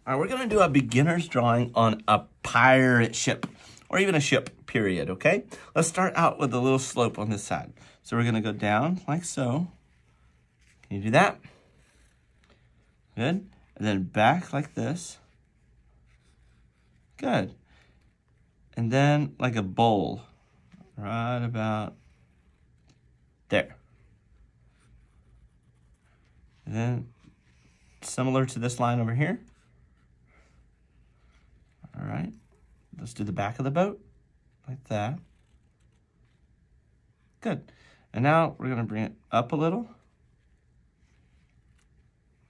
All right, we're gonna do a beginner's drawing on a pirate ship, or even a ship, period, okay? Let's start out with a little slope on this side. So we're gonna go down like so. Can you do that? Good. And then back like this. Good. And then like a bowl, right about there. And then similar to this line over here. All right, let's do the back of the boat, like that. Good. And now we're gonna bring it up a little,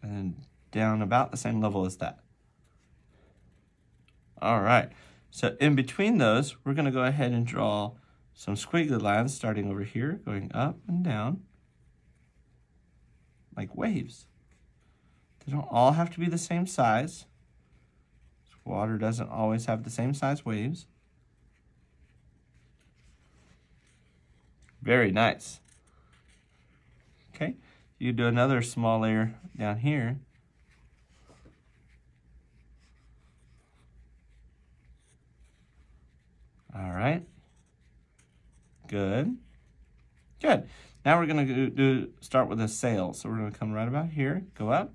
and then down about the same level as that. All right, so in between those, we're gonna go ahead and draw some squiggly lines starting over here, going up and down, like waves. They don't all have to be the same size. Water doesn't always have the same size waves. Very nice. Okay, you do another small layer down here. All right. Good. Good. Now we're gonna start with a sail. So we're gonna come right about here, go up,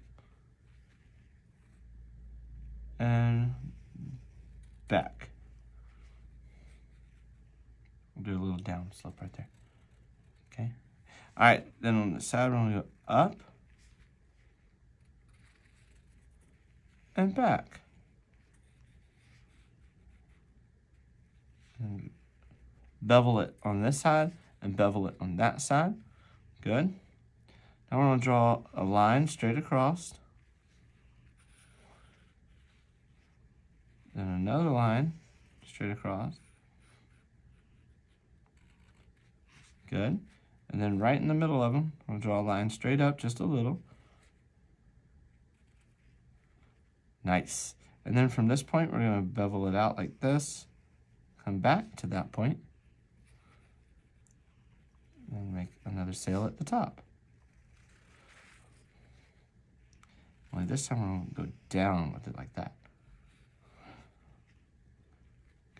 and back. We'll do a little down slope right there. Okay. All right, then on the side, we're gonna go up and back. And bevel it on this side and bevel it on that side. Good. Now we're gonna draw a line straight across. Then another line straight across. Good. And then right in the middle of them, we'll draw a line straight up just a little. Nice. And then from this point, we're going to bevel it out like this. Come back to that point. And make another sail at the top. Only this time, we're going to go down with it like that.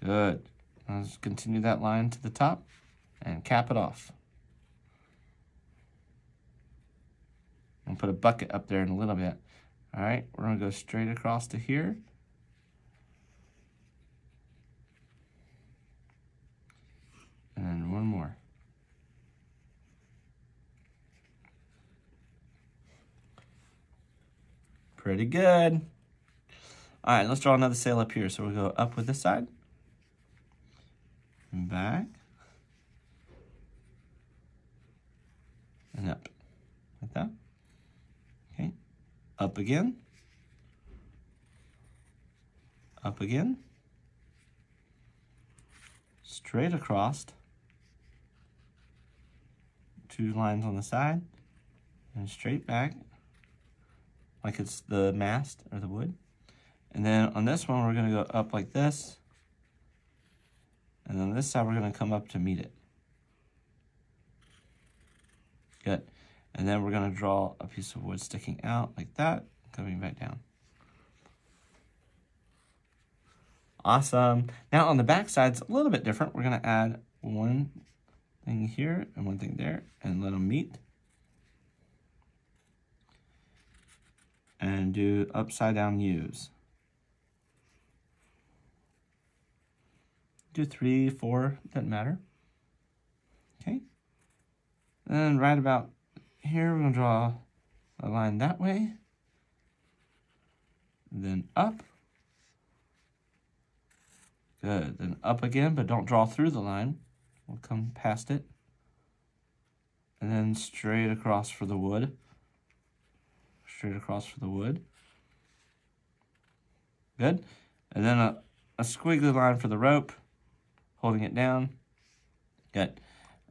Good. Let's continue that line to the top and cap it off. And put a bucket up there in a little bit. All right, we're gonna go straight across to here. And then one more. Pretty good. All right, let's draw another sail up here. So we'll go up with this side. And back. And up. Like that. Okay. Up again. Up again. Straight across. Two lines on the side. And straight back. Like it's the mast or the wood. And then on this one, we're going to go up like this. And then this side, we're going to come up to meet it. Good. And then we're going to draw a piece of wood sticking out like that, coming back down. Awesome. Now on the back side, it's a little bit different. We're going to add one thing here and one thing there and let them meet. And do upside down U's. Do 3, 4, doesn't matter. Okay. And then right about here, we're going to draw a line that way. Then up. Good. Then up again, but don't draw through the line. We'll come past it. And then straight across for the wood. Straight across for the wood. Good. And then a squiggly line for the rope, holding it down. Good.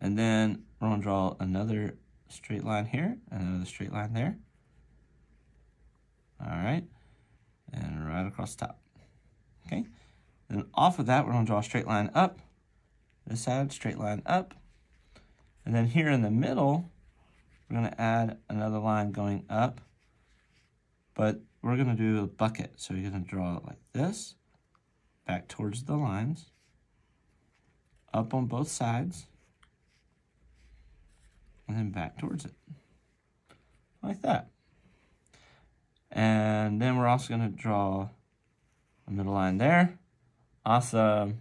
And then we're going to draw another straight line here, and another straight line there. All right. And right across the top. Okay. Then off of that, we're going to draw a straight line up. This side, straight line up. And then here in the middle, we're going to add another line going up. But we're gonna do a bucket. So you're gonna draw it like this, back towards the lines, up on both sides, and then back towards it, like that. And then we're also gonna draw a middle line there. Awesome.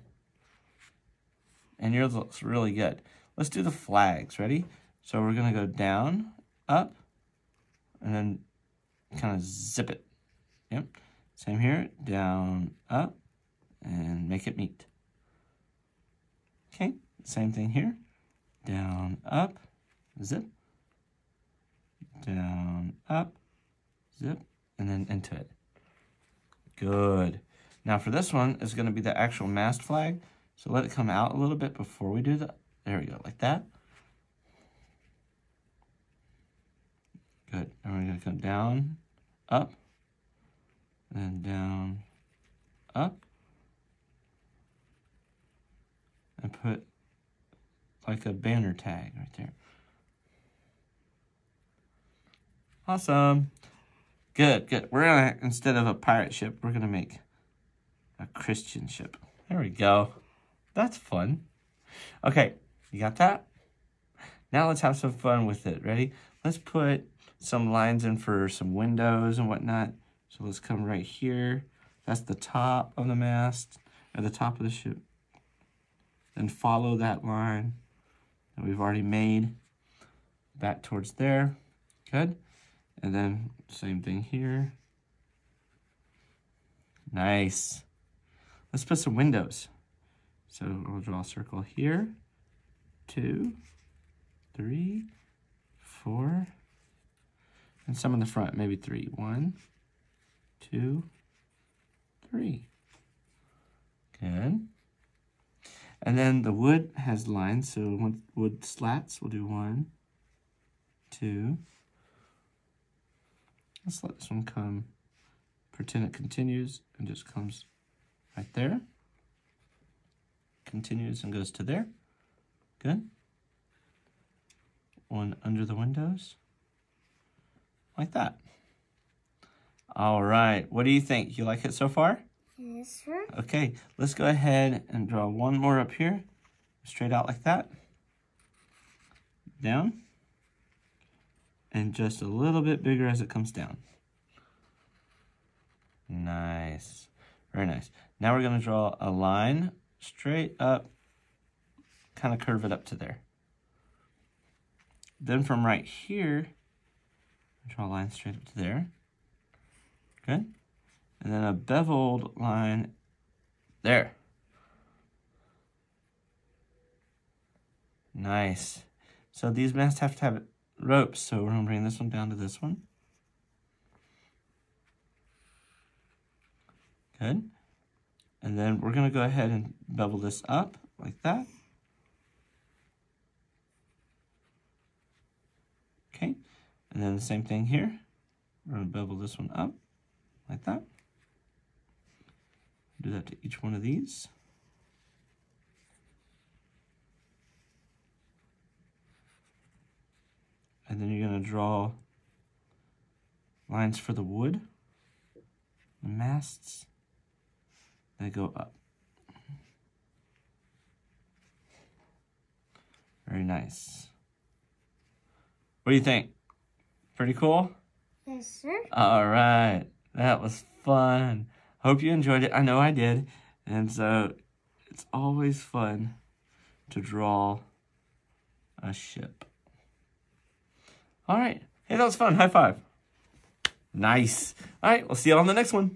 And yours looks really good. Let's do the flags, ready? So we're gonna go down, up, and then kind of zip it. Yep, same here, down, up, and make it meet. Okay, same thing here. Down, up, zip, down, up, zip, and then into it. Good. Now for this one, it's gonna be the actual mast flag. So let it come out a little bit before we do that. There we go, like that. Good, and we're gonna come down, up, and down, up, and put like a banner tag right there. Awesome. Good, good. We're gonna, instead of a pirate ship, we're gonna make a Christian ship. There we go. That's fun. Okay, you got that? Now let's have some fun with it. Ready? Let's put some lines in for some windows and whatnot. So let's come right here. That's the top of the mast, or the top of the ship. Then follow that line that we've already made back towards there. Good. And then same thing here. Nice. Let's put some windows. So we'll draw a circle here. 2, 3, 4. And some in the front, maybe 3. 1, 2, 3. Good. And then the wood has lines, so wood slats, we'll do 1, 2. Let's let this one come, pretend it continues and just comes right there. Continues and goes to there. Good. One under the windows, like that. All right, what do you think? You like it so far? Yes, sir. Okay, let's go ahead and draw one more up here, straight out like that. Down. And just a little bit bigger as it comes down. Nice, very nice. Now we're gonna draw a line straight up, kind of curve it up to there. Then from right here, draw a line straight up to there. Good. And then a beveled line there. Nice. So these masts have to have ropes, so we're gonna bring this one down to this one. Good. And then we're gonna go ahead and bevel this up like that. Okay. And then the same thing here. We're gonna bevel this one up like that. Do that to each one of these. And then you're gonna draw lines for the wood, the masts. They go up. Very nice. What do you think? Pretty cool? Yes, sir. All right. That was fun. Hope you enjoyed it. I know I did. And so it's always fun to draw a ship. All right. Hey, that was fun. High five. Nice. All right. We'll see you on the next one.